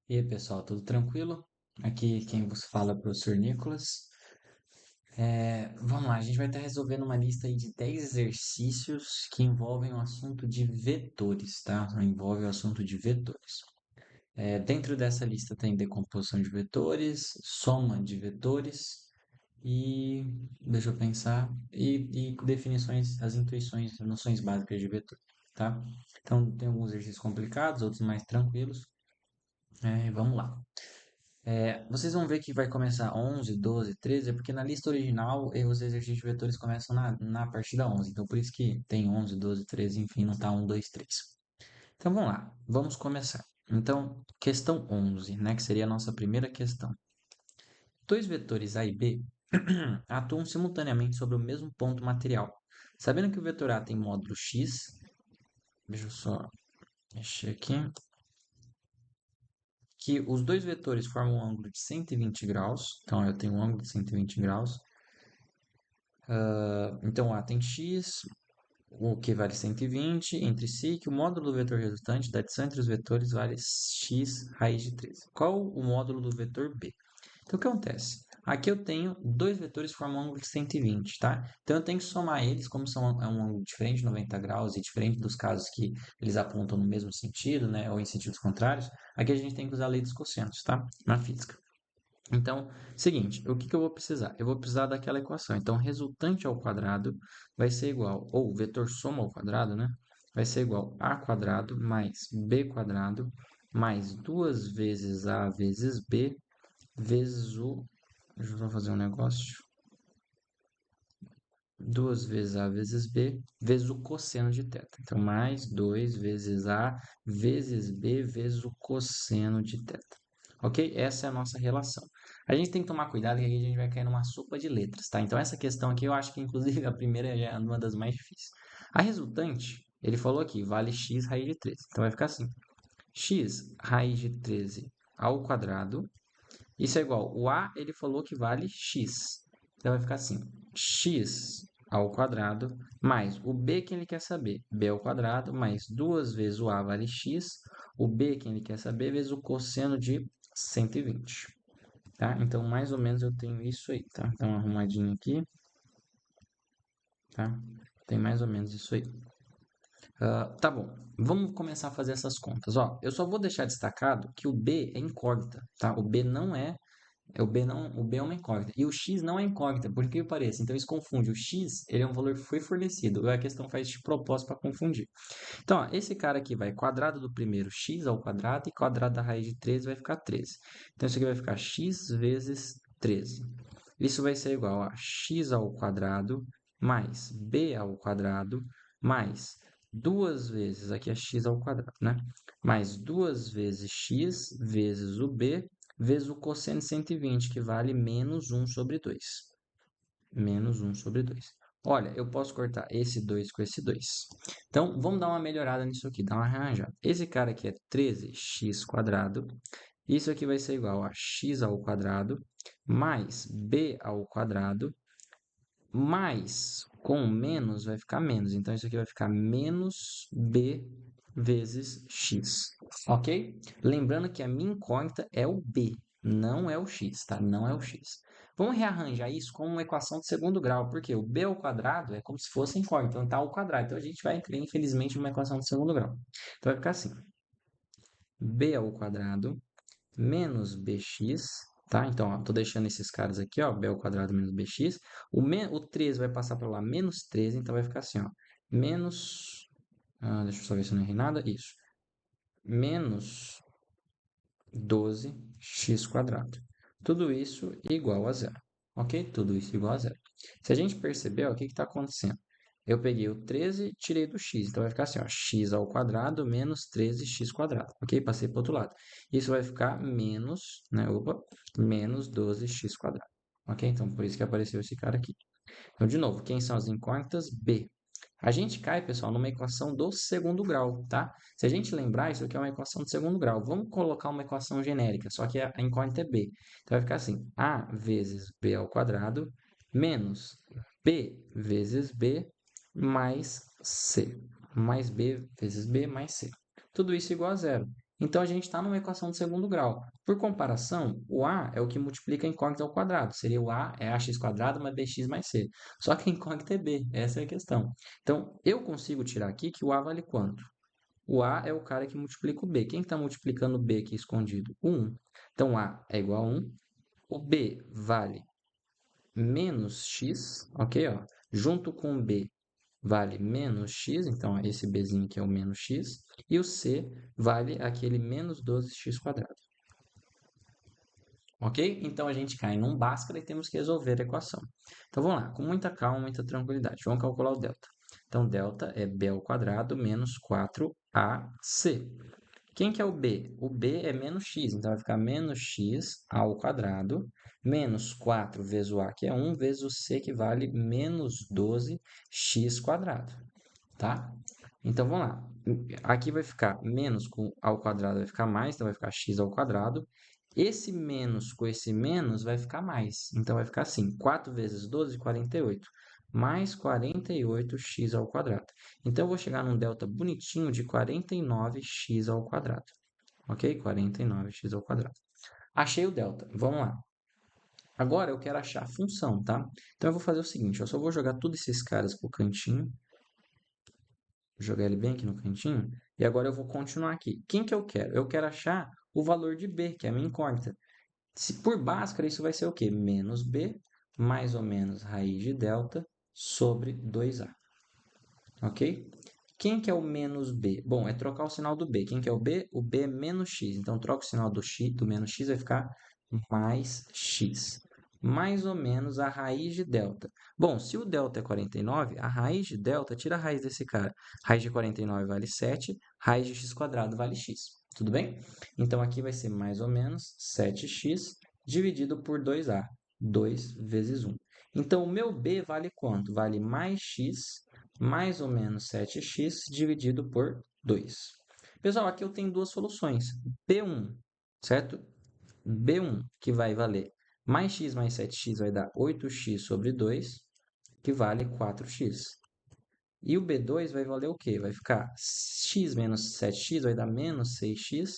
E aí, pessoal, tudo tranquilo? Aqui quem vos fala é o professor Nicolas. Vamos lá, a gente vai estar resolvendo uma lista aí de 10 exercícios que envolvem o assunto de vetores, tá? Envolve o assunto de vetores. Dentro dessa lista tem decomposição de vetores, soma de vetores e, deixa eu pensar, e definições, as intuições, noções básicas de vetor, tá? Então, tem alguns exercícios complicados, outros mais tranquilos. Vamos lá. Vocês vão ver que vai começar 11, 12, 13, porque na lista original os exercícios de vetores começam na partida 11. Então, por isso que tem 11, 12, 13, enfim, não tá 1, 2, 3. Então, vamos lá. Vamos começar. Então, questão 11, né, que seria a nossa primeira questão. Dois vetores A e B atuam simultaneamente sobre o mesmo ponto material. Sabendo que o vetor A tem módulo x, deixa eu só mexer aqui, que os dois vetores formam um ângulo de 120 graus. Então, eu tenho um ângulo de 120 graus. Então, A tem x, o que vale 120 entre si, que o módulo do vetor resultante da adição entre os vetores vale x raiz de 13. Qual o módulo do vetor B? Então, o que acontece? Aqui eu tenho dois vetores que formam um ângulo de 120, tá? Então, eu tenho que somar eles, como são um ângulo diferente, 90 graus, e diferente dos casos que eles apontam no mesmo sentido, né? Ou em sentidos contrários, aqui a gente tem que usar a lei dos cossenos, tá? Na física. Então, seguinte, o que que eu vou precisar? Eu vou precisar daquela equação. Então, resultante ao quadrado vai ser igual, ou vetor soma ao quadrado, né? Vai ser igual a quadrado mais b quadrado mais 2 vezes a vezes b vezes o... Deixa eu só fazer um negócio. 2 vezes a vezes b vezes o cosseno de θ. Então, mais 2 vezes a vezes b vezes o cosseno de θ. Ok? Essa é a nossa relação. A gente tem que tomar cuidado que aqui a gente vai cair numa sopa de letras, tá? Então, essa questão aqui eu acho que, inclusive, a primeira é uma das mais difíceis. A resultante, ele falou aqui, vale x raiz de 13. Então, vai ficar assim. X raiz de 13 ao quadrado. Isso é igual. O a, ele falou que vale x. Então, vai ficar assim. X ao quadrado mais o b que ele quer saber. B ao quadrado mais 2 vezes o a vale x. O b que ele quer saber vezes o cosseno de 120. Tá? Então, mais ou menos eu tenho isso aí, tá? Então, arrumadinho aqui, tá? Tem mais ou menos isso aí. Tá bom, vamos começar a fazer essas contas. Ó, eu só vou deixar destacado que o B é incógnita, tá? O B não é, o B é uma incógnita. E o X não é incógnita, por que pareça. Então, isso confunde. O X, ele é um valor que foi fornecido. A questão faz de propósito para confundir. Então, ó, esse cara aqui vai quadrado do primeiro x ao quadrado e quadrado da raiz de 13 vai ficar 13. Então, isso aqui vai ficar x vezes 13. Isso vai ser igual a x ao quadrado mais b ao quadrado mais duas vezes, aqui é x ao quadrado, né? Mais duas vezes x vezes o b vezes o cosseno de 120, que vale menos 1 sobre 2. Menos 1 sobre 2. Olha, eu posso cortar esse 2 com esse 2. Então, vamos dar uma melhorada nisso aqui, dar uma arranjada. Esse cara aqui é 13x quadrado. Isso aqui vai ser igual a x ao quadrado mais b ao quadrado mais com menos vai ficar menos. Então, isso aqui vai ficar menos b vezes x. Ok? Lembrando que a minha incógnita é o b, não é o x, tá? Não é o x. Vamos rearranjar isso com uma equação de segundo grau, porque o b ao quadrado é como se fosse incógnito, então tá ao quadrado. Então, a gente vai incluir, infelizmente, uma equação de segundo grau. Então, vai ficar assim. B ao quadrado menos bx, tá? Então, ó, tô deixando esses caras aqui, ó, b ao quadrado menos bx. O 13 vai passar para lá, menos 13, então vai ficar assim, ó, menos, deixa eu só ver se eu não errei nada, isso, menos 12x quadrado. Tudo isso igual a zero, ok? Tudo isso igual a zero. Se a gente perceber, ó, o que está acontecendo? Eu peguei o 13 e tirei do x. Então, vai ficar assim, ó, x ao quadrado menos 13x quadrado. Ok? Passei para o outro lado. Isso vai ficar menos, né? Opa, menos 12x quadrado. Ok? Então, por isso que apareceu esse cara aqui. Então, de novo, quem são as incógnitas? B. A gente cai, pessoal, numa equação do segundo grau, tá? Se a gente lembrar, isso aqui é uma equação de segundo grau. Vamos colocar uma equação genérica, só que a incógnita é B. Então, vai ficar assim, A vezes B ao quadrado menos B vezes B mais C. Mais B vezes B mais C. Tudo isso igual a zero. Então, a gente está numa equação de segundo grau. Por comparação, o a é o que multiplica a incógnita ao quadrado. Seria o a é ax quadrado mais bx mais c. Só que a incógnita é b, essa é a questão. Então, eu consigo tirar aqui que o a vale quanto? O a é o cara que multiplica o b. Quem está multiplicando o b aqui escondido? O 1. Então, a é igual a 1. O b vale menos x, ok? Ó. Junto com o b vale menos x, então esse bzinho aqui é o menos x, e o c vale aquele menos 12x quadrado. Ok? Então a gente cai num Bhaskara e temos que resolver a equação. Então vamos lá, com muita calma, muita tranquilidade. Vamos calcular o delta. Então delta é b ao quadrado menos 4ac. Quem que é o b? O b é menos x, então vai ficar menos x ao quadrado, menos 4 vezes o a, que é 1, vezes o c, que vale menos 12x quadrado, tá? Então, vamos lá. Aqui vai ficar menos ao quadrado, vai ficar mais, então vai ficar x ao quadrado. Esse menos com esse menos vai ficar mais. Então, vai ficar assim, 4 vezes 12, 48. Mais 48x ao quadrado. Então, eu vou chegar num delta bonitinho de 49x ao quadrado. Ok? 49x ao quadrado. Achei o delta. Vamos lá. Agora, eu quero achar a função, tá? Então, eu vou fazer o seguinte. Eu só vou jogar todos esses caras pro cantinho. Jogar ele bem aqui no cantinho. E agora eu vou continuar aqui. Quem que eu quero? Eu quero achar o valor de b, que é a minha incógnita. Se por Bhaskara, isso vai ser o quê? Menos b, mais ou menos raiz de delta, sobre 2a. Ok? Quem que é o menos b? Bom, é trocar o sinal do b. Quem que é o b? O b é menos x. Então, troca o sinal do x, do menos x, vai ficar mais x. Mais ou menos a raiz de delta. Bom, se o delta é 49, a raiz de delta, tira a raiz desse cara. Raiz de 49 vale 7, raiz de x quadrado vale x. Tudo bem? Então, aqui vai ser mais ou menos 7x dividido por 2a. 2 vezes 1. Então, o meu b vale quanto? Vale mais x mais ou menos 7x dividido por 2. Pessoal, aqui eu tenho duas soluções. B1, certo? B1, que vai valer mais x mais 7x vai dar 8x sobre 2, que vale 4x. E o B2 vai valer o quê? Vai ficar x menos 7x vai dar menos 6x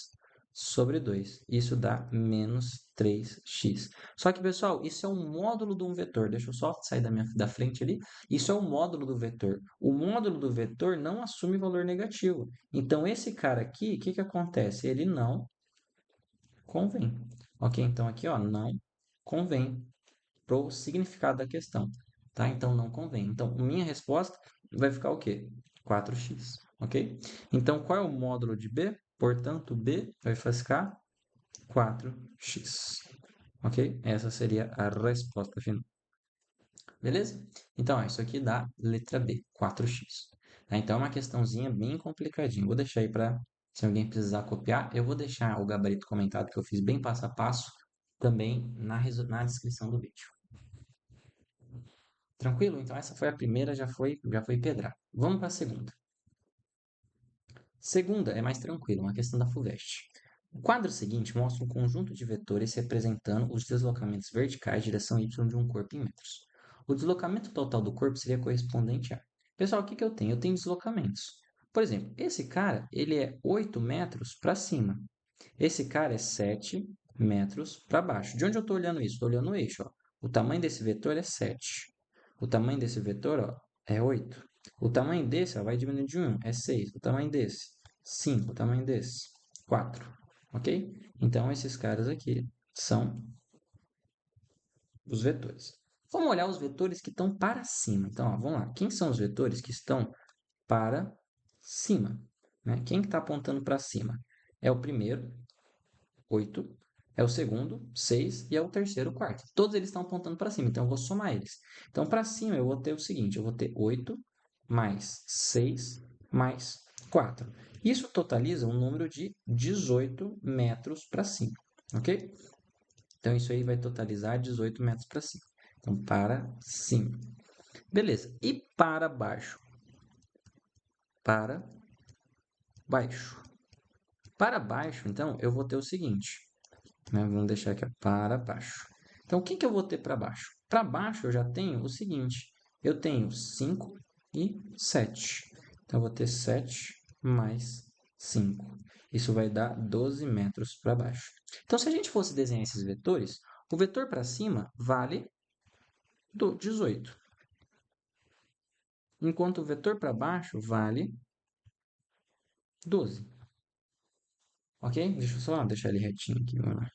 sobre 2. Isso dá menos 3x. Só que, pessoal, isso é um módulo de um vetor. Deixa eu só sair da frente ali. Isso é um módulo do vetor. O módulo do vetor não assume valor negativo. Então, esse cara aqui, o que, que acontece? Ele não convém. Ok? Então, aqui, ó, não convém para o significado da questão, tá? Então, não convém. Então, minha resposta vai ficar o quê? 4x, ok? Então, qual é o módulo de b? Portanto, b vai ficar 4x, ok? Essa seria a resposta final. Beleza? Então, ó, isso aqui dá letra B, 4x. Tá? Então, é uma questãozinha bem complicadinha. Vou deixar aí para, se alguém precisar copiar, eu vou deixar o gabarito comentado que eu fiz bem passo a passo também na descrição do vídeo. Tranquilo? Então essa foi a primeira, já foi pedrada. Vamos para a segunda. Segunda é mais tranquila, uma questão da FUVEST. O quadro seguinte mostra um conjunto de vetores representando os deslocamentos verticais de direção y de um corpo em metros. O deslocamento total do corpo seria correspondente a... Pessoal, o que eu tenho? Eu tenho deslocamentos. Por exemplo, esse cara, ele é 8 metros para cima. Esse cara é 7 metros para baixo. De onde eu estou olhando isso? Estou olhando o eixo. Ó. O tamanho desse vetor é 7. O tamanho desse vetor ó, é 8. O tamanho desse ó, vai diminuindo de 1, é 6. O tamanho desse, 5. O tamanho desse, 4. Ok? Então, esses caras aqui são os vetores. Vamos olhar os vetores que estão para cima. Então, ó, vamos lá. Quem são os vetores que estão para cima? Né? Quem está apontando para cima? É o primeiro, 8, é o segundo, 6 e é o terceiro, 4. Todos eles estão apontando para cima, então eu vou somar eles. Então, para cima eu vou ter o seguinte, eu vou ter 8 mais 6 mais 4. Isso totaliza um número de 18 metros para cima, ok? Então, isso aí vai totalizar 18 metros para cima. Então, para cima. Beleza. E para baixo? Para baixo. Para baixo, então, eu vou ter o seguinte. Né? Vamos deixar aqui para baixo. Então, o que eu vou ter para baixo? Para baixo, eu já tenho o seguinte. Eu tenho 5 e 7. Então, eu vou ter 7 mais 5. Isso vai dar 12 metros para baixo. Então, se a gente fosse desenhar esses vetores, o vetor para cima vale 18, enquanto o vetor para baixo vale 12. Ok? Deixa eu só deixar ele retinho aqui. Vamos lá.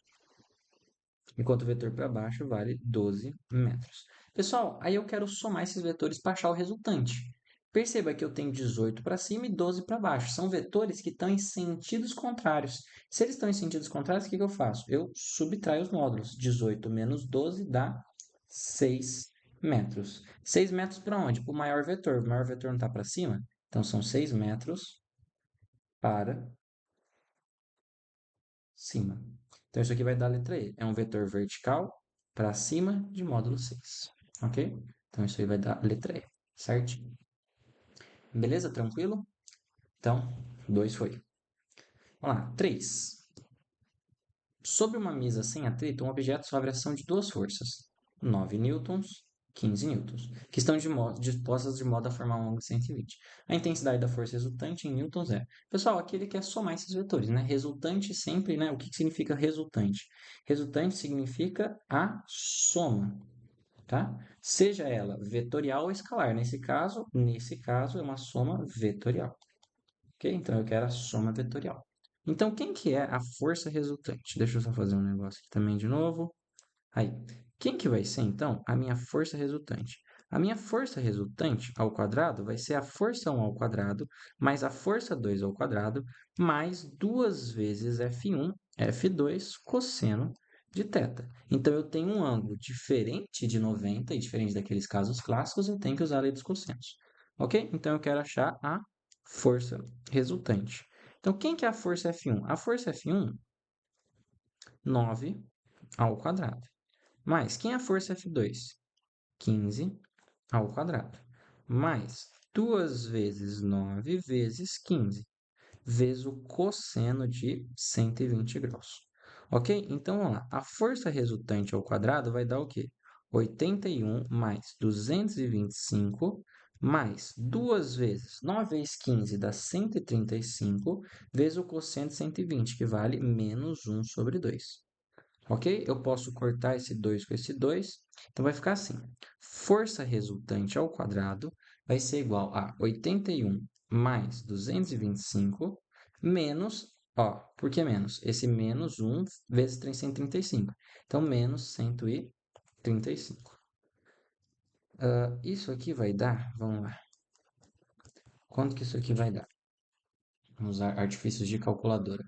Enquanto o vetor para baixo vale 12 metros. Pessoal, aí eu quero somar esses vetores para achar o resultante. Perceba que eu tenho 18 para cima e 12 para baixo. São vetores que estão em sentidos contrários. Se eles estão em sentidos contrários, o que eu faço? Eu subtraio os módulos. 18 menos 12 dá 6 metros. 6 metros para onde? Para o maior vetor. O maior vetor não está para cima? Então, são 6 metros para cima. Então, isso aqui vai dar a letra E. É um vetor vertical para cima de módulo 6. Ok? Então, isso aí vai dar a letra E. Certo? Beleza? Tranquilo? Então, 2 foi. Vamos lá. 3. Sobre uma mesa sem atrito, um objeto sofre ação de duas forças, 9 newtons, 15 newtons, que estão dispostas de modo a formar um ângulo de 120. A intensidade da força resultante em newtons é... Pessoal, aqui ele quer somar esses vetores, né? Resultante sempre, né? O que significa resultante? Resultante significa a soma, tá? Seja ela vetorial ou escalar. Nesse caso é uma soma vetorial. Ok? Então eu quero a soma vetorial. Então, quem que é a força resultante? Deixa eu só fazer um negócio aqui também de novo. Aí, quem que vai ser, então, a minha força resultante? A minha força resultante ao quadrado vai ser a força 1 ao quadrado mais a força 2 ao quadrado mais 2 vezes F1, F2 cosseno de θ. Então, eu tenho um ângulo diferente de 90, e diferente daqueles casos clássicos, eu tenho que usar a lei dos cossenos. Ok? Então, eu quero achar a força resultante. Então, quem que é a força F1? A força F1, 9 ao quadrado. Mais, quem é a força F2? 15 ao quadrado. Mais 2 vezes 9 vezes 15, vezes o cosseno de 120 graus. Ok? Então, vamos lá. A força resultante ao quadrado vai dar o quê? 81 mais 225 mais 2 vezes 9 vezes 15 dá 135, vezes o cosseno de 120, que vale menos 1 sobre 2. Ok? Eu posso cortar esse 2 com esse 2. Então, vai ficar assim. Força resultante ao quadrado vai ser igual a 81 mais 225 menos, ó, por que menos? Esse menos 1 vezes 335. Então, menos 135. Isso aqui vai dar, vamos lá. Quanto que isso aqui vai dar? Vamos usar artifícios de calculadora.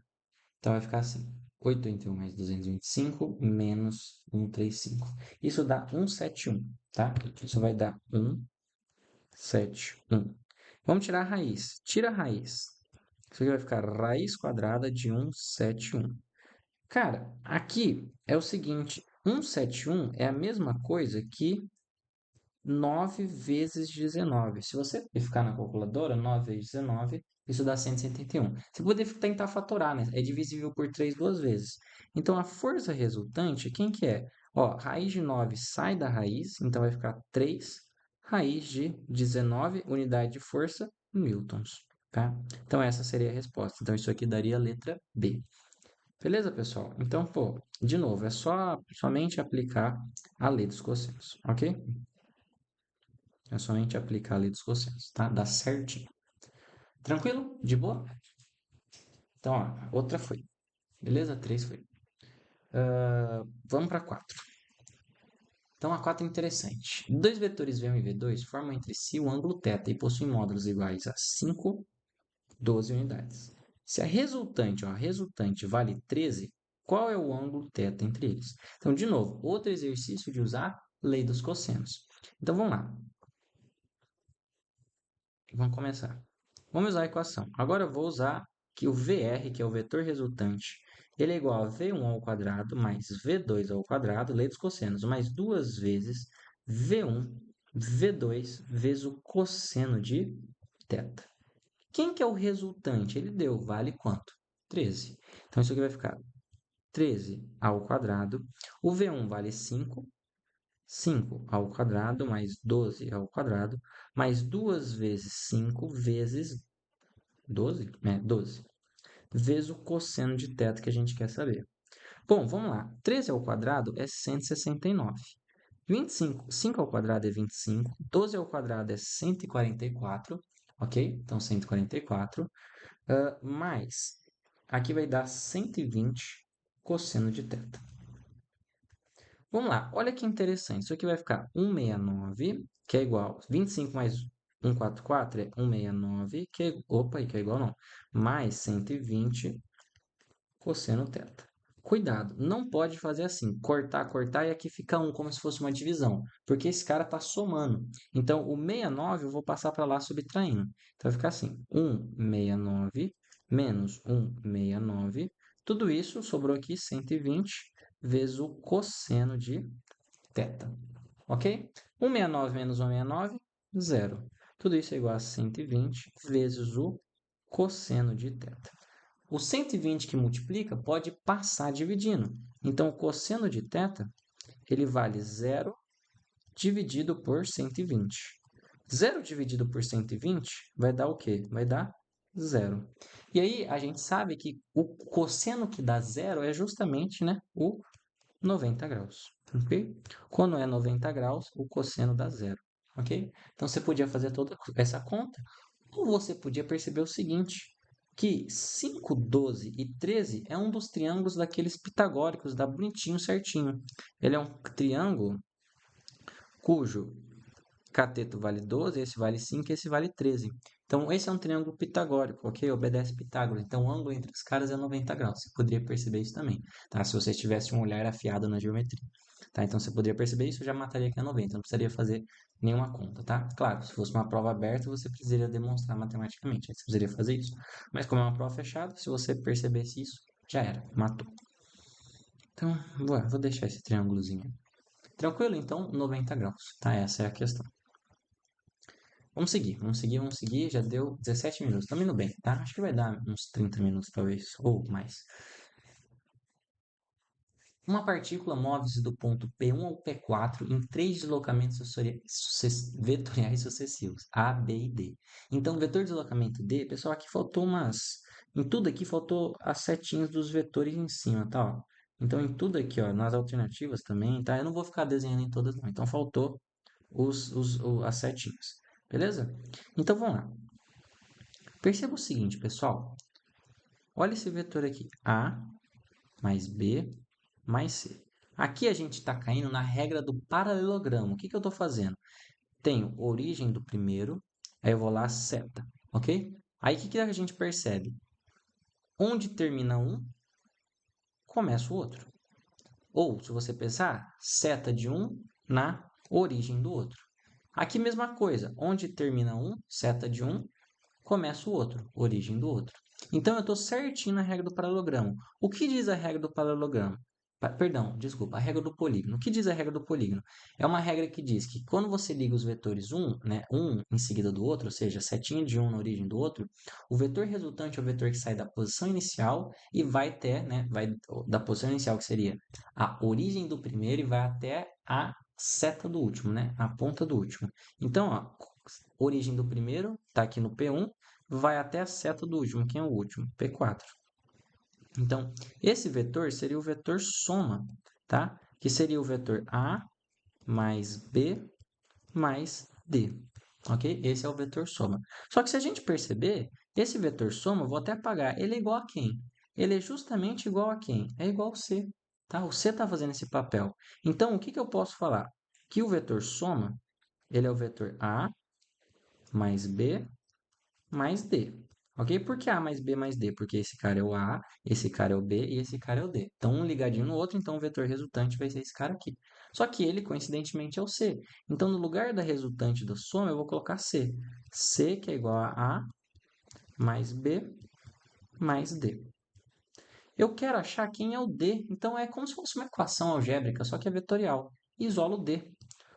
Então, vai ficar assim. 81 mais 225 menos 135. Isso dá 171, tá? Isso vai dar 171. Vamos tirar a raiz. Tira a raiz. Isso aqui vai ficar raiz quadrada de 171. Cara, aqui é o seguinte. 171 é a mesma coisa que 9 vezes 19. Se você ficar na calculadora, 9 vezes 19, isso dá 171. Você pode tentar fatorar, né? É divisível por 3 duas vezes. Então, a força resultante, quem que é? Ó, raiz de 9 sai da raiz, então vai ficar 3 raiz de 19, unidade de força, newtons, tá? Então, essa seria a resposta. Então, isso aqui daria a letra B. Beleza, pessoal? Então, pô, de novo, é somente aplicar a lei dos cossenos, ok? É somente aplicar a lei dos cossenos, tá? Dá certinho. Tranquilo? De boa? Então, ó, outra foi. Beleza? 3 foi. Vamos para 4. Então, a 4 é interessante. Dois vetores V1 e V2 formam entre si o ângulo θ e possuem módulos iguais a 5, 12 unidades. Se a resultante vale 13, qual é o ângulo θ entre eles? Então, de novo, outro exercício de usar lei dos cossenos. Então, vamos lá. Vamos começar. Vamos usar a equação. Agora eu vou usar que o VR, que é o vetor resultante, ele é igual a V1 ao quadrado mais V2 ao quadrado, lei dos cossenos, mais duas vezes V1, V2 vezes o cosseno de θ. Quem que é o resultante? Ele deu, vale quanto? 13. Então, isso aqui vai ficar 13 ao quadrado. O V1 vale 5, 5 ao quadrado mais 12 ao quadrado, mais 2 vezes 5 vezes 12? 12. vezes o cosseno de θ que a gente quer saber. Bom, vamos lá. 13 ao quadrado é 169. 25, 5 ao quadrado é 25. 12 ao quadrado é 144. Ok? Então, 144. Mais, aqui vai dar 120 cosseno de θ. Vamos lá, olha que interessante. Isso aqui vai ficar 169, que é igual 25 mais 144 é 169, que é, opa, que é igual não, mais 120 cosseno θ. Cuidado, não pode fazer assim, cortar, cortar e aqui fica 1, como se fosse uma divisão, porque esse cara está somando. Então, o 69 eu vou passar para lá subtraindo. Então, vai ficar assim, 169 menos 169, tudo isso sobrou aqui 120 vezes o cosseno de θ. Ok? 169 menos 169, zero. Tudo isso é igual a 120 vezes o cosseno de θ. O 120 que multiplica pode passar dividindo. Então, o cosseno de θ ele vale zero dividido por 120. Zero dividido por 120 vai dar o quê? Vai dar zero. E aí, a gente sabe que o cosseno que dá zero é justamente, né, o 90 graus. Ok? Quando é 90 graus, o cosseno dá zero. Ok? Então, você podia fazer toda essa conta. Ou você podia perceber o seguinte, que 5, 12 e 13 é um dos triângulos daqueles pitagóricos, dá bonitinho, certinho. Ele é um triângulo cujo cateto vale 12, esse vale 5 e esse vale 13. Então, esse é um triângulo pitagórico, ok? Obedece Pitágoras. Então, o ângulo entre os caras é 90 graus. Você poderia perceber isso também, tá? Se você tivesse um olhar afiado na geometria. Tá? Então, você poderia perceber isso, eu já mataria aqui a 90. Não precisaria fazer nenhuma conta, tá? Claro, se fosse uma prova aberta, você precisaria demonstrar matematicamente. Aí você precisaria fazer isso. Mas como é uma prova fechada, se você percebesse isso, já era. Matou. Então, vou deixar esse triângulozinho. Tranquilo? Então, 90 graus, tá? Essa é a questão. Vamos seguir, vamos seguir, vamos seguir. Já deu 17 minutos. Estamos indo bem, tá? Acho que vai dar uns 30 minutos, talvez, ou mais. Uma partícula move-se do ponto P1 ao P4 em três deslocamentos vetoriais sucessivos, A, B e D. Então, o vetor de deslocamento D, pessoal, aqui faltou umas... Em tudo aqui faltou as setinhas dos vetores em cima, tá? Ó. Então, em tudo aqui, ó, nas alternativas também, tá? Eu não vou ficar desenhando em todas, não. Então, faltou as setinhas. Beleza? Então, vamos lá. Perceba o seguinte, pessoal. Olha esse vetor aqui. A mais B mais C. Aqui a gente está caindo na regra do paralelogramo. O que eu estou fazendo? Tenho origem do primeiro, aí eu vou lá seta, ok? Aí o que a gente percebe? Onde termina um, começa o outro. Ou, se você pensar, seta de um na origem do outro. Aqui mesma coisa. Onde termina um, seta de um, começa o outro, origem do outro. Então, eu estou certinho na regra do paralelogramo. O que diz a regra do paralelogramo? Perdão, desculpa, a regra do polígono. O que diz a regra do polígono? É uma regra que diz que quando você liga os vetores um em seguida do outro, ou seja, setinha de um na origem do outro, o vetor resultante é o vetor que sai da posição inicial e vai até, né, vai da posição inicial, que seria a origem do primeiro, e vai até a seta do último, né, a ponta do último. Então, ó, origem do primeiro está aqui no P1, vai até a seta do último, que é o último, P4. Então, esse vetor seria o vetor soma, tá? Que seria o vetor A mais B mais D, ok? Esse é o vetor soma. Só que se a gente perceber, esse vetor soma, vou até apagar, ele é igual a quem? Ele é justamente igual a quem? É igual ao C, tá? O C está fazendo esse papel. Então, o que eu posso falar? Que o vetor soma, ele é o vetor A mais B mais D. Ok? Por que A mais B mais D? Porque esse cara é o A, esse cara é o B e esse cara é o D. Então, um ligadinho no outro, então o vetor resultante vai ser esse cara aqui. Só que ele, coincidentemente, é o C. Então, no lugar da resultante da soma, eu vou colocar C. C, que é igual a A mais B mais D. Eu quero achar quem é o D. Então, é como se fosse uma equação algébrica, só que é vetorial. Isolo o D.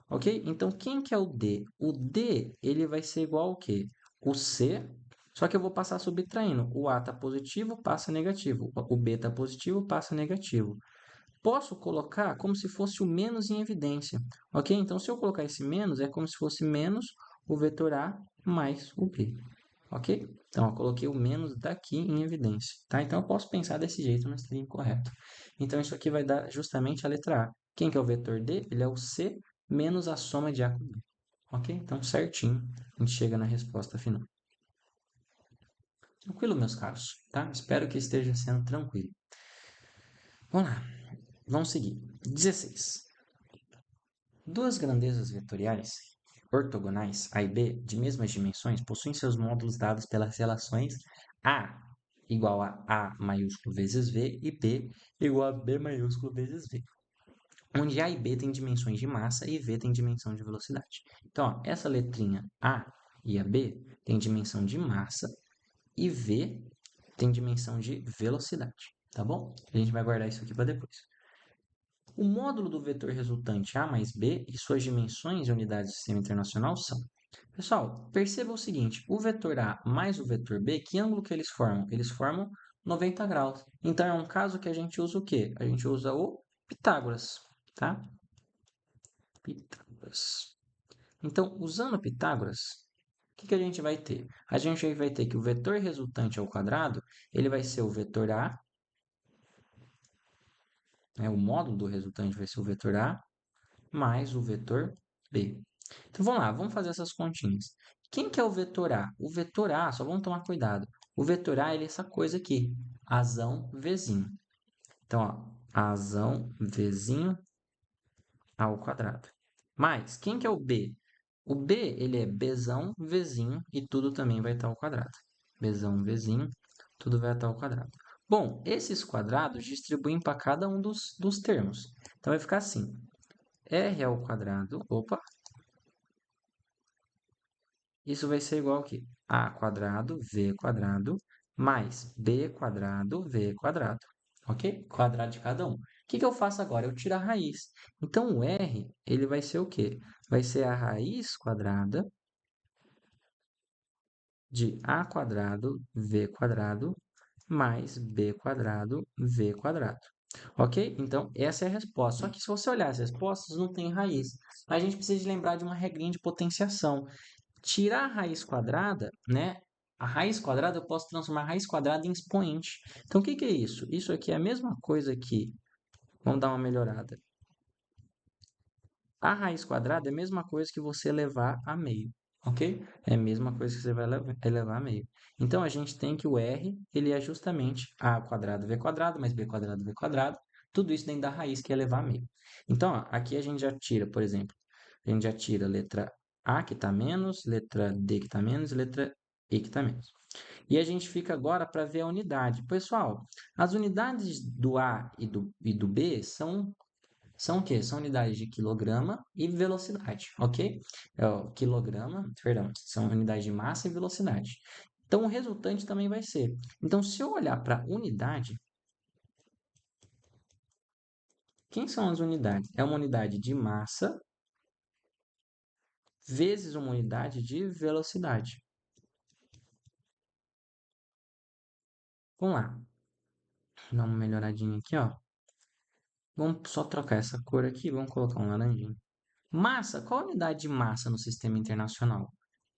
Ok? Então, quem que é o D? O D, ele vai ser igual ao quê? O C, só que eu vou passar subtraindo. O A está positivo, passa negativo. O B está positivo, passa negativo. Posso colocar como se fosse o menos em evidência. Ok? Então, se eu colocar esse menos, é como se fosse menos o vetor A mais o B. Ok? Então, eu coloquei o menos daqui em evidência, tá? Então, eu posso pensar desse jeito, mas seria incorreto. Então, isso aqui vai dar justamente a letra A. Quem que é o vetor D? Ele é o C menos a soma de A com B. Ok? Então, certinho, a gente chega na resposta final. Tranquilo, meus caros, tá? Espero que esteja sendo tranquilo. Vamos lá, vamos seguir. 16. Duas grandezas vetoriais ortogonais, A e B, de mesmas dimensões, possuem seus módulos dados pelas relações A igual a A maiúsculo vezes V e B igual a B maiúsculo vezes V, onde A e B têm dimensões de massa e V tem dimensão de velocidade. Então, ó, essa letrinha A e a B tem dimensão de massa e V tem dimensão de velocidade, tá bom? A gente vai guardar isso aqui para depois. O módulo do vetor resultante A mais B e suas dimensões e unidades do sistema internacional são. Pessoal, perceba o seguinte, o vetor A mais o vetor B, que ângulo que eles formam? Eles formam 90 graus. Então, é um caso que a gente usa o quê? A gente usa o Pitágoras, tá? Pitágoras. Então, usando Pitágoras, o que a gente vai ter? A gente vai ter que o vetor resultante ao quadrado, ele vai ser o vetor A, né? O módulo do resultante vai ser o vetor A, mais o vetor B. Então vamos lá, vamos fazer essas continhas. Quem que é o vetor A? O vetor A, só vamos tomar cuidado. O vetor A ele é essa coisa aqui, azão Vzinho. Então, ó, azão Vzinho ao quadrado. Mais, quem que é o B? O B, ele é Bzão Vzinho e tudo também vai estar ao quadrado. Bzão Vzinho, tudo vai estar ao quadrado. Bom, esses quadrados distribuem para cada um dos termos. Então, vai ficar assim. R ao quadrado, opa, isso vai ser igual a quê? A quadrado, V quadrado, mais B quadrado, V quadrado. Ok? Quadrado de cada um. O que eu faço agora? Eu tiro a raiz. Então, o R, ele vai ser o quê? Vai ser a raiz quadrada de A quadrado, V quadrado, mais B quadrado, V quadrado. Ok? Então, essa é a resposta. Só que se você olhar as respostas, não tem raiz. A gente precisa de lembrar de uma regrinha de potenciação. Tirar a raiz quadrada, né? A raiz quadrada, eu posso transformar a raiz quadrada em expoente. Então, o que é isso? Isso aqui é a mesma coisa que... Vamos dar uma melhorada. A raiz quadrada é a mesma coisa que você elevar a meio, ok? É a mesma coisa que você vai elevar a meio. Então, a gente tem que o R, ele é justamente A quadrado, V quadrado, mais B quadrado, V quadrado. Tudo isso dentro da raiz, que é elevar a meio. Então, ó, aqui a gente já tira, por exemplo, a gente já tira a letra A, que está menos, letra D, que está menos, e letra E, que está menos. E a gente fica agora para ver a unidade. Pessoal, as unidades do A e do B são o quê? São unidades de quilograma e velocidade, ok? É o quilograma, perdão, são unidades de massa e velocidade. Então, o resultante também vai ser. Então, se eu olhar para a unidade, quem são as unidades? É uma unidade de massa vezes uma unidade de velocidade. Vamos lá. Dá uma melhoradinha aqui, ó. Vamos só trocar essa cor aqui, vamos colocar um laranjinho. Massa, qual a unidade de massa no sistema internacional?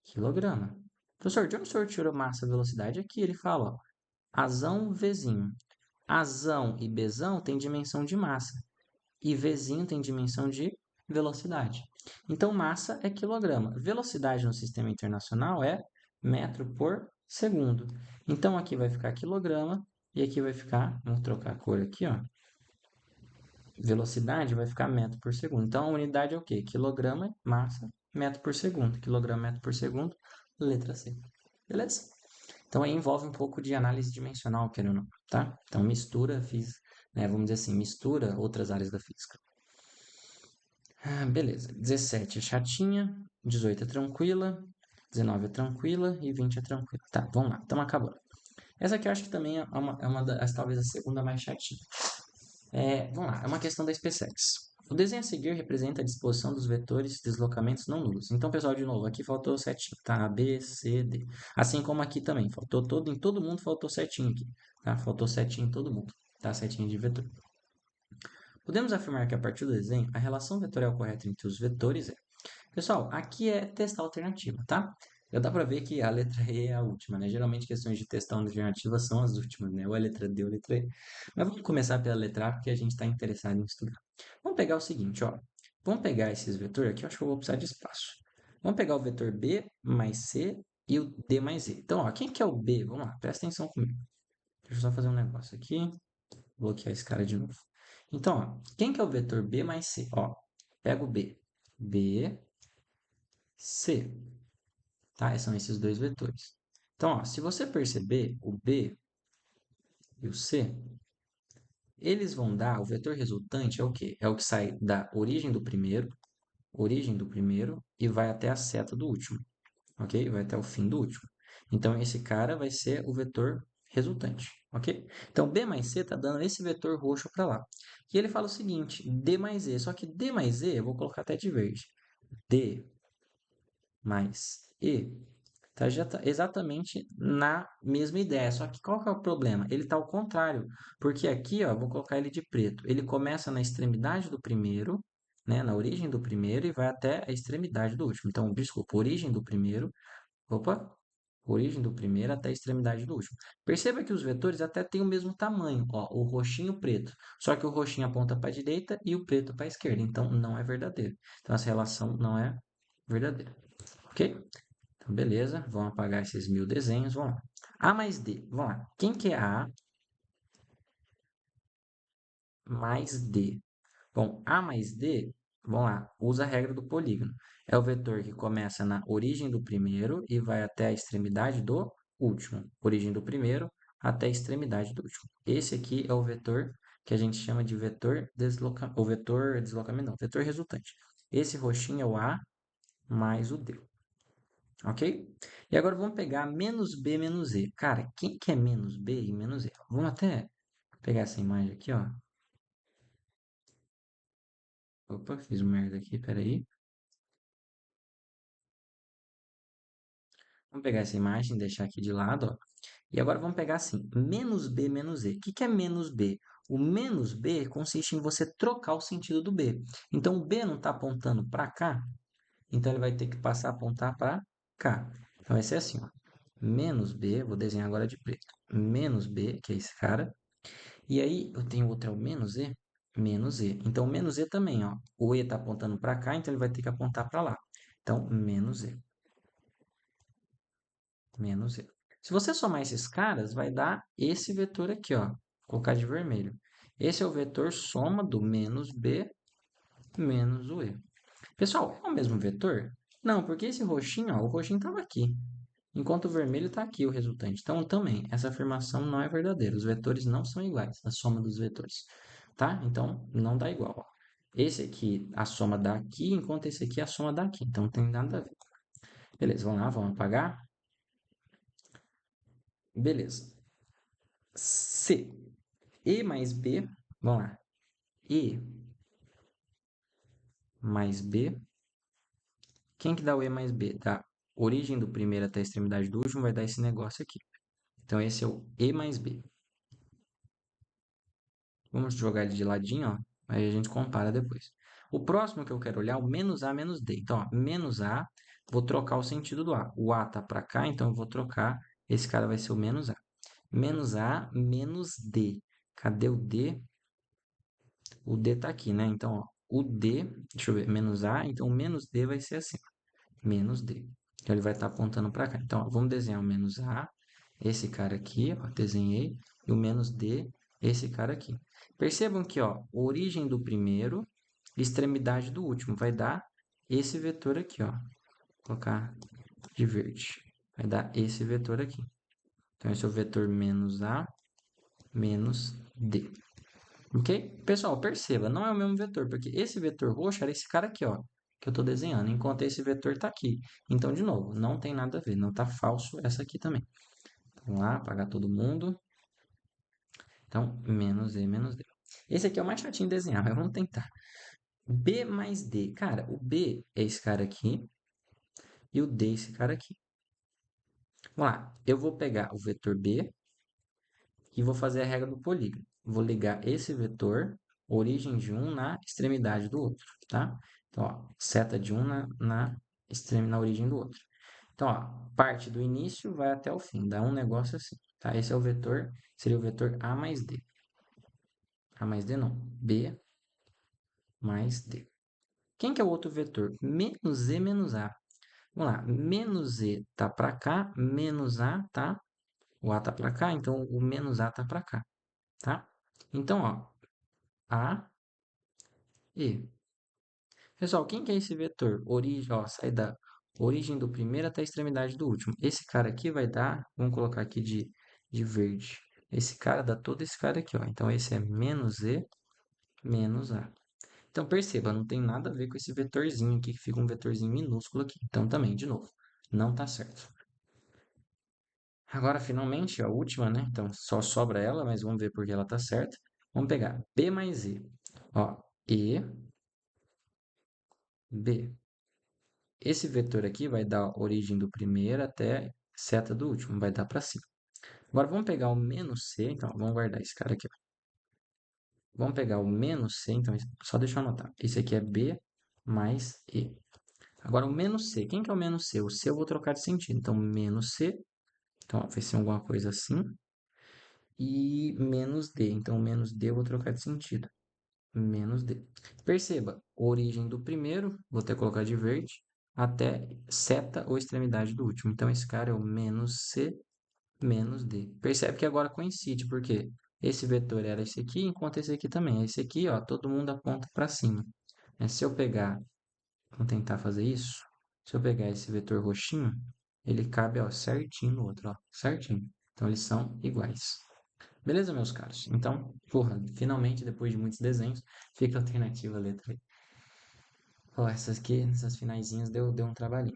Quilograma. Professor, de onde o senhor tirou massa e velocidade? Aqui ele fala, ó, Azão, Vzinho. Azão e Bzão têm dimensão de massa. E Vzinho tem dimensão de velocidade. Então, massa é quilograma. Velocidade no sistema internacional é metro por segundo. Então, aqui vai ficar quilograma e aqui vai ficar, vamos trocar a cor aqui, ó. Velocidade vai ficar metro por segundo. Então, a unidade é o quê? Quilograma, massa, metro por segundo. Quilograma, metro por segundo, letra C. Beleza? Então, aí envolve um pouco de análise dimensional, querendo ou não, tá? Então, mistura, né, vamos dizer assim, mistura outras áreas da física. Beleza. 17 é chatinha, 18 é tranquila, 19 é tranquila e 20 é tranquila. Tá, vamos lá, estamos acabando. Essa aqui eu acho que também é uma das, talvez a segunda mais chatinha. Vamos lá, é uma questão da SpaceX. O desenho a seguir representa a disposição dos vetores de deslocamentos não nulos. Então, pessoal, de novo, aqui faltou setinho, tá? A, B, C, D. Assim como aqui também, faltou em todo mundo faltou setinho aqui, tá? Faltou setinho em todo mundo, tá? Setinho de vetor. Podemos afirmar que a partir do desenho, a relação vetorial correta entre os vetores é... Pessoal, aqui é testar a alternativa, tá? Dá para ver que a letra E é a última, né? Geralmente questões de textão alternativa são as últimas, né? Ou a letra D ou a letra E. Mas vamos começar pela letra A, porque a gente está interessado em estudar. Vamos pegar o seguinte, ó. Vamos pegar esses vetores aqui, eu acho que eu vou precisar de espaço. Vamos pegar o vetor B mais C e o D mais E. Então, ó, quem que é o B? Vamos lá, presta atenção comigo. Deixa eu só fazer um negócio aqui. Bloquear esse cara de novo. Então, ó, quem que é o vetor B mais C? Ó, pega o B. B, C. Tá? São esses dois vetores. Então, ó, se você perceber, o B e o C, eles vão dar, o vetor resultante é o quê? É o que sai da origem do primeiro e vai até a seta do último, ok? Vai até o fim do último. Então, esse cara vai ser o vetor resultante, ok? Então, B mais C está dando esse vetor roxo para lá. E ele fala o seguinte, D mais E, só que D mais E, eu vou colocar até de verde. D mais E tá, já tá exatamente na mesma ideia. Só que qual que é o problema? Ele está ao contrário. Porque aqui, ó, vou colocar ele de preto. Ele começa na extremidade do primeiro, né, na origem do primeiro e vai até a extremidade do último. Então, desculpa, origem do primeiro. Opa! Origem do primeiro até a extremidade do último. Perceba que os vetores até têm o mesmo tamanho, ó, o roxinho e o preto. Só que o roxinho aponta para a direita e o preto para a esquerda. Então, não é verdadeiro. Então, essa relação não é verdadeira. Ok? Então, beleza. Vamos apagar esses 1000 desenhos. Vamos lá. A mais D. Vamos lá. Quem que é A mais D? Bom, A mais D, vamos lá, usa a regra do polígono. É o vetor que começa na origem do primeiro e vai até a extremidade do último. Origem do primeiro até a extremidade do último. Esse aqui é o vetor que a gente chama de vetor deslocamento. O vetor deslocamento não, vetor resultante. Esse roxinho é o A mais o D. Ok? E agora vamos pegar menos B menos E. Cara, quem que é menos B e menos E? Vamos até pegar essa imagem aqui, ó. Opa, fiz merda aqui, peraí. Vamos pegar essa imagem, deixar aqui de lado, ó. E agora vamos pegar assim, menos B menos E. O que que é menos B? O menos B consiste em você trocar o sentido do B. Então, o B não está apontando para cá, então ele vai ter que passar a apontar para cá. Então, vai ser assim, ó. Menos B, vou desenhar agora de preto. Menos B, que é esse cara. E aí, eu tenho outro, é o menos E. Menos E. Então, menos E também, ó. O E está apontando para cá, então ele vai ter que apontar para lá. Então, menos E. Menos E. Se você somar esses caras, vai dar esse vetor aqui, ó. Vou colocar de vermelho. Esse é o vetor soma do menos B menos o E. Pessoal, é o mesmo vetor? Não, porque esse roxinho, ó, o roxinho estava aqui, enquanto o vermelho está aqui, o resultante. Então, também, essa afirmação não é verdadeira. Os vetores não são iguais, a soma dos vetores. Tá? Então, não dá igual. Ó. Esse aqui, a soma dá aqui, enquanto esse aqui, a soma dá aqui. Então, não tem nada a ver. Beleza, vamos lá, vamos apagar. Beleza. C. E mais B, vamos lá. E mais B. Quem que dá o E mais B? Da origem do primeiro até a extremidade do último vai dar esse negócio aqui. Então, esse é o E mais B. Vamos jogar ele de ladinho, ó. Aí a gente compara depois. O próximo que eu quero olhar é o menos A menos D. Então, ó, menos A, vou trocar o sentido do A. O A tá para cá, então eu vou trocar. Esse cara vai ser o menos A. Menos A menos D. Cadê o D? O D tá aqui, né? Então, ó, o D, deixa eu ver, menos A, então o menos D vai ser assim, menos D. Então, ele vai estar apontando para cá. Então, ó, vamos desenhar o menos A, esse cara aqui, ó, desenhei, e o menos D, esse cara aqui. Percebam que, ó, origem do primeiro, extremidade do último, vai dar esse vetor aqui, ó. Vou colocar de verde. Vai dar esse vetor aqui. Então, esse é o vetor menos A, menos D. Ok? Pessoal, perceba, não é o mesmo vetor, porque esse vetor roxo era esse cara aqui, ó, que eu estou desenhando, enquanto esse vetor está aqui. Então, de novo, não tem nada a ver, não está falso essa aqui também. Vamos lá, apagar todo mundo. Então, menos E, menos D. Esse aqui é o mais chatinho de desenhar, mas vamos tentar. B mais D. Cara, o B é esse cara aqui e o D é esse cara aqui. Vamos lá, eu vou pegar o vetor B e vou fazer a regra do polígono. Vou ligar esse vetor, origem de um na extremidade do outro, tá? Então, ó, seta de um na origem do outro. Então, ó, parte do início vai até o fim, dá um negócio assim, tá? Esse é o vetor, seria o vetor A mais D. A mais D não, B mais D. Quem que é o outro vetor? Menos E menos A. Vamos lá, menos E tá para cá, menos A tá, o A tá para cá, então o menos A tá para cá, tá? Então, ó, A, E. Pessoal, quem que é esse vetor? Origem, ó, sai da origem do primeiro até a extremidade do último. Esse cara aqui vai dar, vamos colocar aqui de verde. Esse cara dá todo esse cara aqui, ó. Então, esse é menos E, menos A. Então, perceba, não tem nada a ver com esse vetorzinho aqui, que fica um vetorzinho minúsculo aqui. Então, também, de novo, não tá certo. Agora, finalmente, a última, né? Então, só sobra ela, mas vamos ver porque ela tá certa. Vamos pegar B mais E. Ó, E, B. Esse vetor aqui vai dar origem do primeiro até seta do último, vai dar para cima. Agora vamos pegar o menos C, então vamos guardar esse cara aqui. Ó. Vamos pegar o menos C, então só deixa eu anotar. Esse aqui é B mais E. Agora o menos C, quem que é o menos C? O C eu vou trocar de sentido, então menos C, então vai ser alguma coisa assim. E menos D, então menos D eu vou trocar de sentido. Menos D. Perceba, origem do primeiro, vou ter que colocar de verde, até seta ou extremidade do último. Então, esse cara é o menos C, menos D. Percebe que agora coincide, porque esse vetor era esse aqui, enquanto esse aqui também. Esse aqui, ó, todo mundo aponta para cima. Se eu pegar, vamos tentar fazer isso. Se eu pegar esse vetor roxinho, ele cabe, ó, certinho no outro, ó, certinho. Então, eles são iguais. Beleza, meus caros? Então, porra, finalmente, depois de muitos desenhos, fica a alternativa a letra E. Ó, essas aqui, essas finaizinhas, deu um trabalhinho.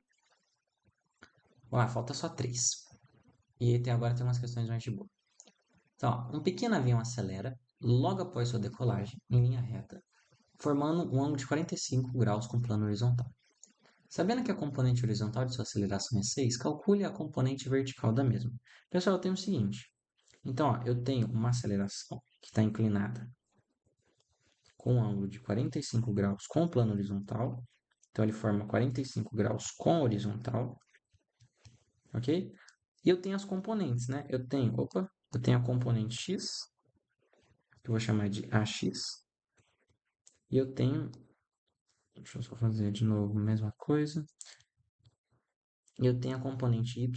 Ó, falta só três. E agora tem umas questões mais de boa. Então, ó, um pequeno avião acelera logo após sua decolagem, em linha reta, formando um ângulo de 45 graus com plano horizontal. Sabendo que a componente horizontal de sua aceleração é 6, calcule a componente vertical da mesma. Pessoal, eu tenho o seguinte. Então, ó, eu tenho uma aceleração que está inclinada com um ângulo de 45 graus com o plano horizontal. Então, ele forma 45 graus com horizontal, ok? E eu tenho as componentes, né? Eu tenho a componente x, que eu vou chamar de AX, e eu tenho, deixa eu só fazer de novo a mesma coisa, e eu tenho a componente y,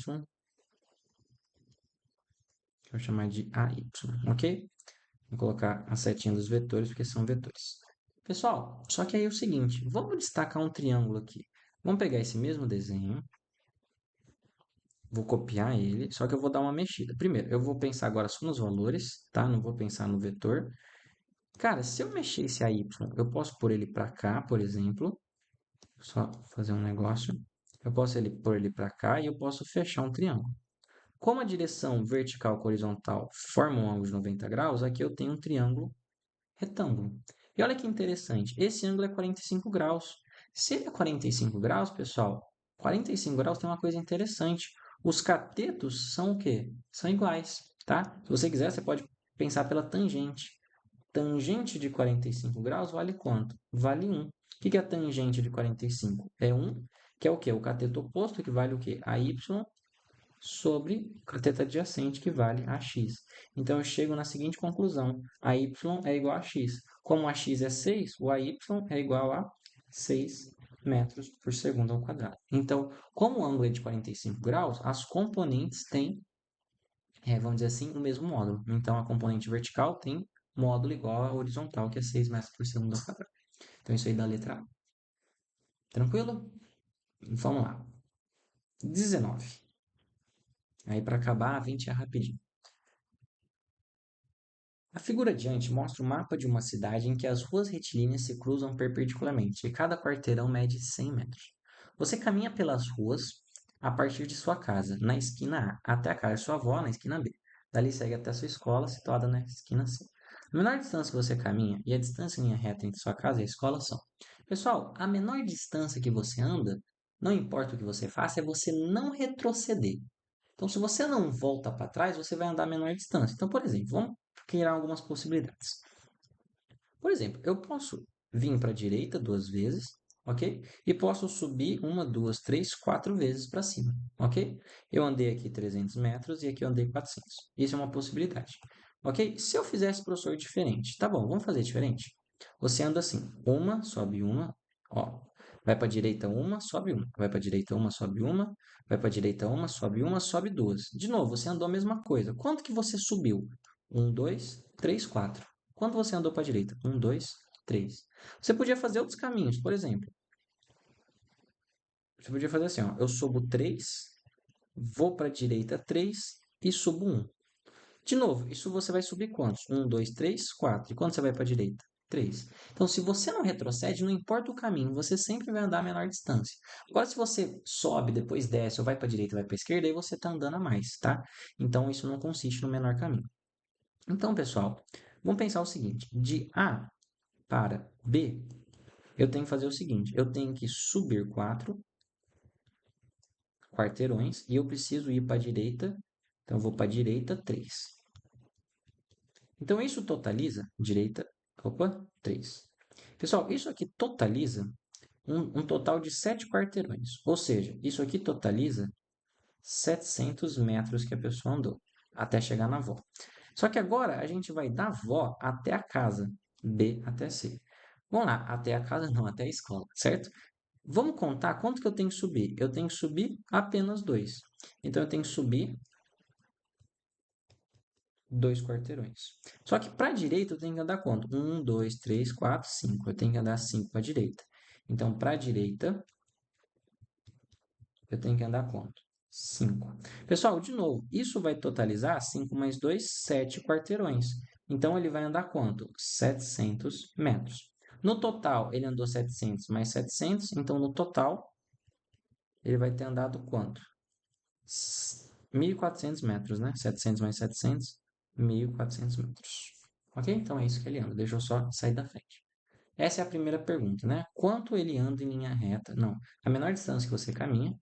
que eu vou chamar de AY, ok? Vou colocar a setinha dos vetores, porque são vetores. Pessoal, só que aí é o seguinte, vamos destacar um triângulo aqui. Vamos pegar esse mesmo desenho, vou copiar ele, só que eu vou dar uma mexida. Primeiro, eu vou pensar agora só nos valores, tá? Não vou pensar no vetor. Cara, se eu mexer esse AY, eu posso pôr ele para cá, por exemplo. Só fazer um negócio. Eu posso pôr ele para cá e eu posso fechar um triângulo. Como a direção vertical com horizontal formam um ângulo de 90 graus, aqui eu tenho um triângulo retângulo. E olha que interessante, esse ângulo é 45 graus. Se ele é 45 graus, pessoal, 45 graus tem uma coisa interessante. Os catetos são o quê? São iguais, tá? Se você quiser, você pode pensar pela tangente. Tangente de 45 graus vale quanto? Vale 1. O que é a tangente de 45? É 1, que é o quê? O cateto oposto, que vale o quê? A y sobre o cateto adjacente, que vale a x. Então, eu chego na seguinte conclusão. A y é igual a x. Como a x é 6, o AY é igual a 6 metros por segundo ao quadrado. Então, como o ângulo é de 45 graus, as componentes têm, vamos dizer assim, o mesmo módulo. Então, a componente vertical tem módulo igual à horizontal, que é 6 metros por segundo ao quadrado. Então, isso aí dá a letra A. Tranquilo? Vamos lá. 19. Aí, para acabar, 20 é rapidinho. A figura adiante mostra o mapa de uma cidade em que as ruas retilíneas se cruzam perpendicularmente e cada quarteirão mede 100 metros. Você caminha pelas ruas a partir de sua casa, na esquina A, até a casa de sua avó, na esquina B. Dali segue até a sua escola, situada na esquina C. A menor distância que você caminha e a distância em linha reta entre sua casa e a escola são. Pessoal, a menor distância que você anda, não importa o que você faça, é você não retroceder. Então, se você não volta para trás, você vai andar a menor distância. Então, por exemplo, vamos criar algumas possibilidades. Por exemplo, eu posso vir para a direita duas vezes, ok? E posso subir uma, duas, três, quatro vezes para cima, ok? Eu andei aqui 300 metros e aqui eu andei 400. Isso é uma possibilidade, ok? Se eu fizesse, professor, diferente, tá bom, vamos fazer diferente? Você anda assim, uma, sobe uma, ó, vai para a direita uma, vai para a direita uma, sobe uma, vai para a direita uma, sobe duas. De novo, você andou a mesma coisa. Quanto que você subiu? Um, dois, três, quatro. Quanto você andou para a direita? Um, dois, três. Você podia fazer outros caminhos, por exemplo. Você podia fazer assim, ó, eu subo 3, vou para a direita 3 e subo um. De novo, isso você vai subir quantos? Um, 2, 3, 4. E quando você vai para a direita? 3. Então, se você não retrocede, não importa o caminho, você sempre vai andar a menor distância. Agora, se você sobe, depois desce, ou vai para a direita, vai para a esquerda, aí você está andando a mais, tá? Então, isso não consiste no menor caminho. Então, pessoal, vamos pensar o seguinte: de A para B, eu tenho que fazer o seguinte: eu tenho que subir 4 quarteirões e eu preciso ir para a direita, então eu vou para a direita 3. Então, isso totaliza, direita, opa, 3. Pessoal, isso aqui totaliza um total de 7 quarteirões. Ou seja, isso aqui totaliza 700 metros que a pessoa andou até chegar na avó. Só que agora a gente vai da avó até a casa, B até C. Vamos lá, até a casa não, até a escola, certo? Vamos contar quanto que eu tenho que subir. Eu tenho que subir apenas 2. Então, eu tenho que subir 2 quarteirões. Só que para a direita eu tenho que andar quanto? 1, 2, 3, 4, 5. Eu tenho que andar 5 para a direita. Então, para a direita, eu tenho que andar quanto? 5. Pessoal, de novo, isso vai totalizar 5 mais 2, 7 quarteirões. Então, ele vai andar quanto? 700 metros. No total, ele andou 700 mais 700. Então, no total, ele vai ter andado quanto? 1.400 metros, né? 700 mais 700, 1.400 metros. Ok? Então é isso que ele anda. Deixa eu só sair da frente. Essa é a primeira pergunta, né? Quanto ele anda em linha reta? Não. A menor distância que você caminha.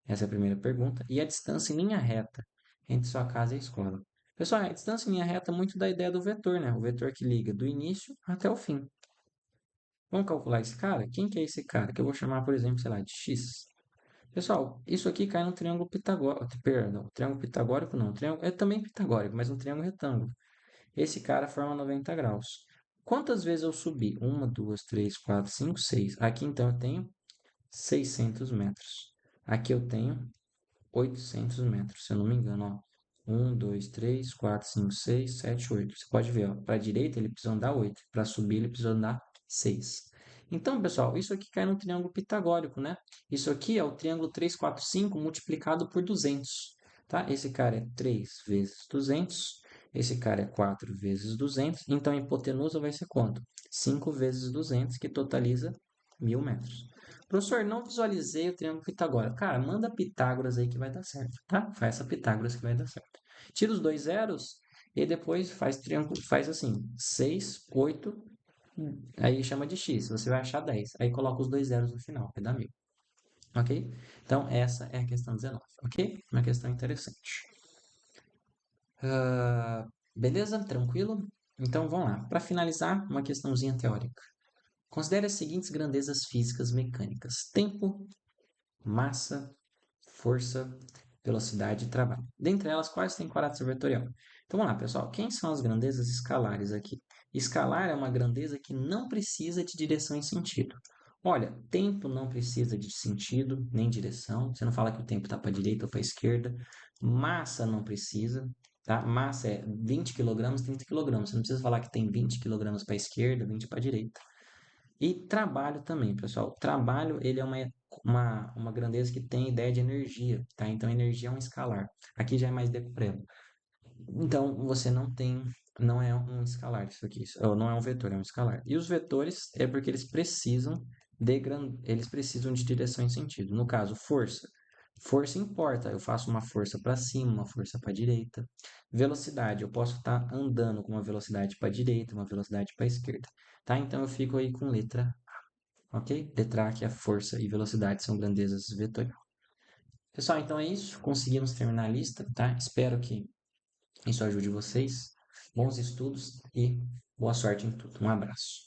Essa é a primeira pergunta. E a distância em linha reta entre sua casa e a escola. Pessoal, a distância em linha reta é muito da ideia do vetor, né? O vetor que liga do início até o fim. Vamos calcular esse cara? Quem que é esse cara? Que eu vou chamar, por exemplo, sei lá, de x. Pessoal, isso aqui cai no triângulo pitagórico. Perdão, triângulo pitagórico não. Triângulo, é também pitagórico, mas um triângulo retângulo. Esse cara forma 90 graus. Quantas vezes eu subi? Uma, duas, três, quatro, cinco, seis. Aqui então eu tenho 600 metros. Aqui eu tenho 800 metros, se eu não me engano. Ó. 1, 2, 3, 4, 5, 6, 7, 8. Você pode ver, para a direita ele precisa andar 8. Para subir ele precisa andar 6. Então, pessoal, isso aqui cai no triângulo pitagórico, né? Isso aqui é o triângulo 3, 4, 5 multiplicado por 200. Tá? Esse cara é 3 vezes 200. Esse cara é 4 vezes 200. Então, a hipotenusa vai ser quanto? 5 vezes 200, que totaliza 1.000 metros. Professor, não visualizei o triângulo pitagórico. Cara, manda Pitágoras aí que vai dar certo, tá? Faz essa Pitágoras que vai dar certo. Tira os dois zeros e depois faz triângulo, faz assim, 6, 8, aí chama de x, você vai achar 10. Aí coloca os dois zeros no final, vai dar 1.000. Ok? Então, essa é a questão 19, ok? Uma questão interessante. Beleza? Tranquilo? Então, vamos lá. Para finalizar, uma questãozinha teórica. Considere as seguintes grandezas físicas mecânicas: tempo, massa, força, velocidade e trabalho. Dentre elas, quais têm caráter vetorial? Então vamos lá, pessoal. Quem são as grandezas escalares aqui? Escalar é uma grandeza que não precisa de direção e sentido. Olha, tempo não precisa de sentido nem direção. Você não fala que o tempo está para a direita ou para a esquerda. Massa não precisa. Tá? Massa é 20 kg, 30 kg. Você não precisa falar que tem 20 kg para a esquerda, 20 para a direita. E trabalho também, pessoal. Trabalho, ele é uma grandeza que tem ideia de energia, tá? Então, energia é um escalar. Aqui já é mais decoreba. Então, você não tem, não é um escalar isso aqui, ou não é um vetor, é um escalar. E os vetores é porque eles precisam de direção e sentido. No caso, força. Força importa, eu faço uma força para cima, uma força para a direita. Velocidade, eu posso estar andando com uma velocidade para a direita, uma velocidade para a esquerda. Tá? Então, eu fico aí com letra A, ok? Letra A, que é força e velocidade, são grandezas vetoriais. Pessoal, então é isso. Conseguimos terminar a lista, tá? Espero que isso ajude vocês. Bons estudos e boa sorte em tudo. Um abraço.